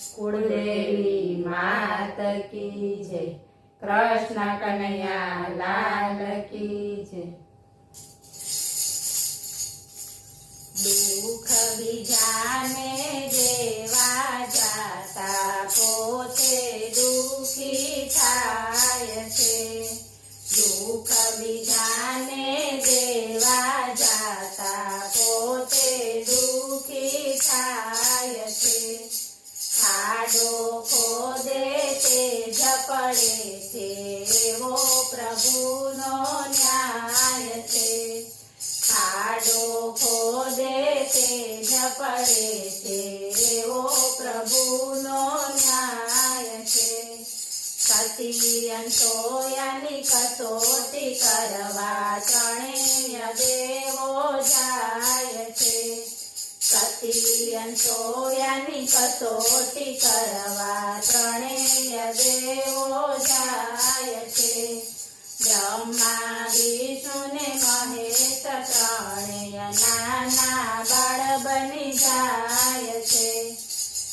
कुलदेवी मात की जय। कृष्ण कन्हैया लाल की जय। दुख बीजाने देवा जाता पोते दुखी थाय छे। दुख बीजाने देवा जाता पोते दुखी थाय छे। खाडो खोदे ते झपड़े छे एवो प्रभुनो न्याय छे। खाडो खोदे ते झपड़े छे एवो प्रभुनो न्याय छे। सतियंतोयानी कसोटी करवा त्रणेय देवो जाय छे। सतियंतोयानी कसोटी करवा त्रणेय देवो जाय छे। ब्रह्मा विष्णु ने महेश त्रणेय नाना बाळ बनी जाय छे।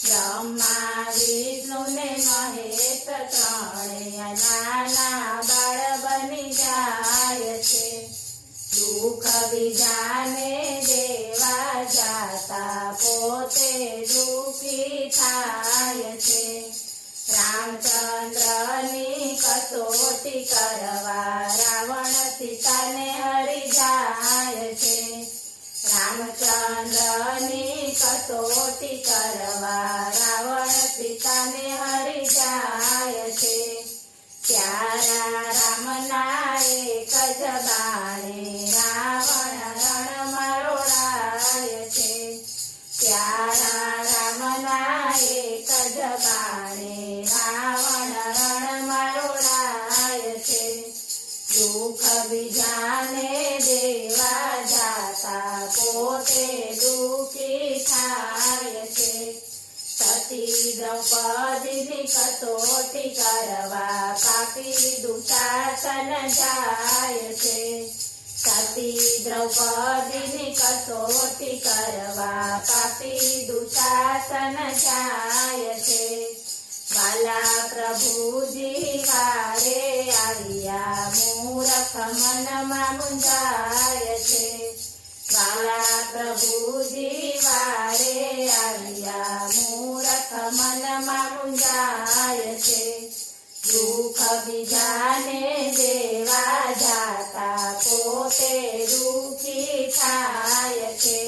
ब्रह्मा विष्णु ने महेश त्रणेय नाना बाळ बनी जाय छे। दुख बीजाने देवा जाता पोते दुखी थाय छे। रामचंद्रनी कसोटी करवा रावण सीताने हरि जाय छे। रामचंद्रनी कसोटी करवा रावण सीताने हरि जाय छे। त्यारा रामना एक ज बाणे रावण रणમાં રોળાય छे। त्यारा रामना एक ज बाणे रावण रणમાં રોળાય छे। दुख बीजाने देवा जाता पोते दुखी थाय छे। सती द्रौपदीनी कसोटी करवा पापी दुशासन जाय छे। सती द्रौपदीनी कसोटी करवा पापी दुशासन जाय छे। वाला प्रभुजी वारे आविया मूर्ख मनमा मुंजाय छे। वाला प्रभुजी वारे आविया मूर्ख मनमा मुंजाय छे। दुख बीजाने देवा जाता पोते दुखी थाय छे।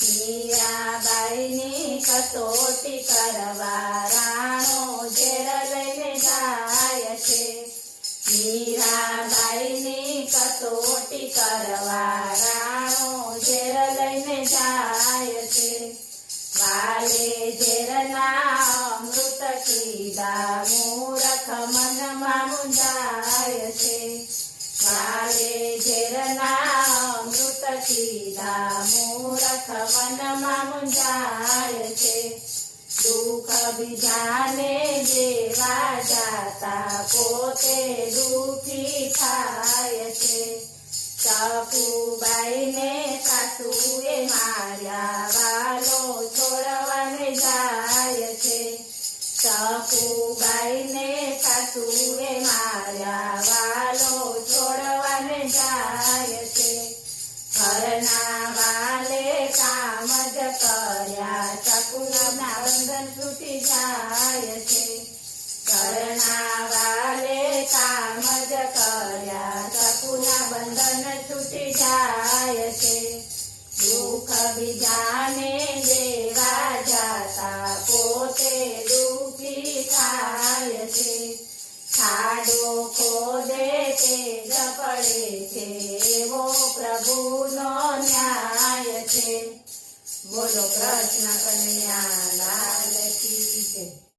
मीराबाईनी कसोटी करवा राणो झेर लईने जाय छे। मीराबाईनी कसोटी करवा राणो झेर लईने जाय छे। वाले झेરના અમૃત પીધા મૂર્ખ મનમાં મુંજાય છે। વાલે ઝેરના અમૃત પીધા મૂર્ખ મનમાં મુંજાય છે। દુઃખ બીજાને દેવા જાતા પોતે દુઃખી થાય છે। સકુબાઈને સાસુએ માર્યા વાલો છોડવાને જાય છે। સકુબાઈને સાસુએ માર્યા વાલો છોડવાને જાય છે। ઘરના વાલે કામ જ કર્યા સકુના બંધન તૂટી જાય છે। ઘરના વાલે કામ જ કર્યા સકુના બંધન તૂટી જાય છે। દુઃખ બીજાને દેવા જાતા પોતે દુઃખી થાય છે। ખાડો ખોદે તે ઝપડે છે એવો પ્રભુનો ન્યાય છે। બોલો કૃષ્ણ કનૈયા લાલ કી જય।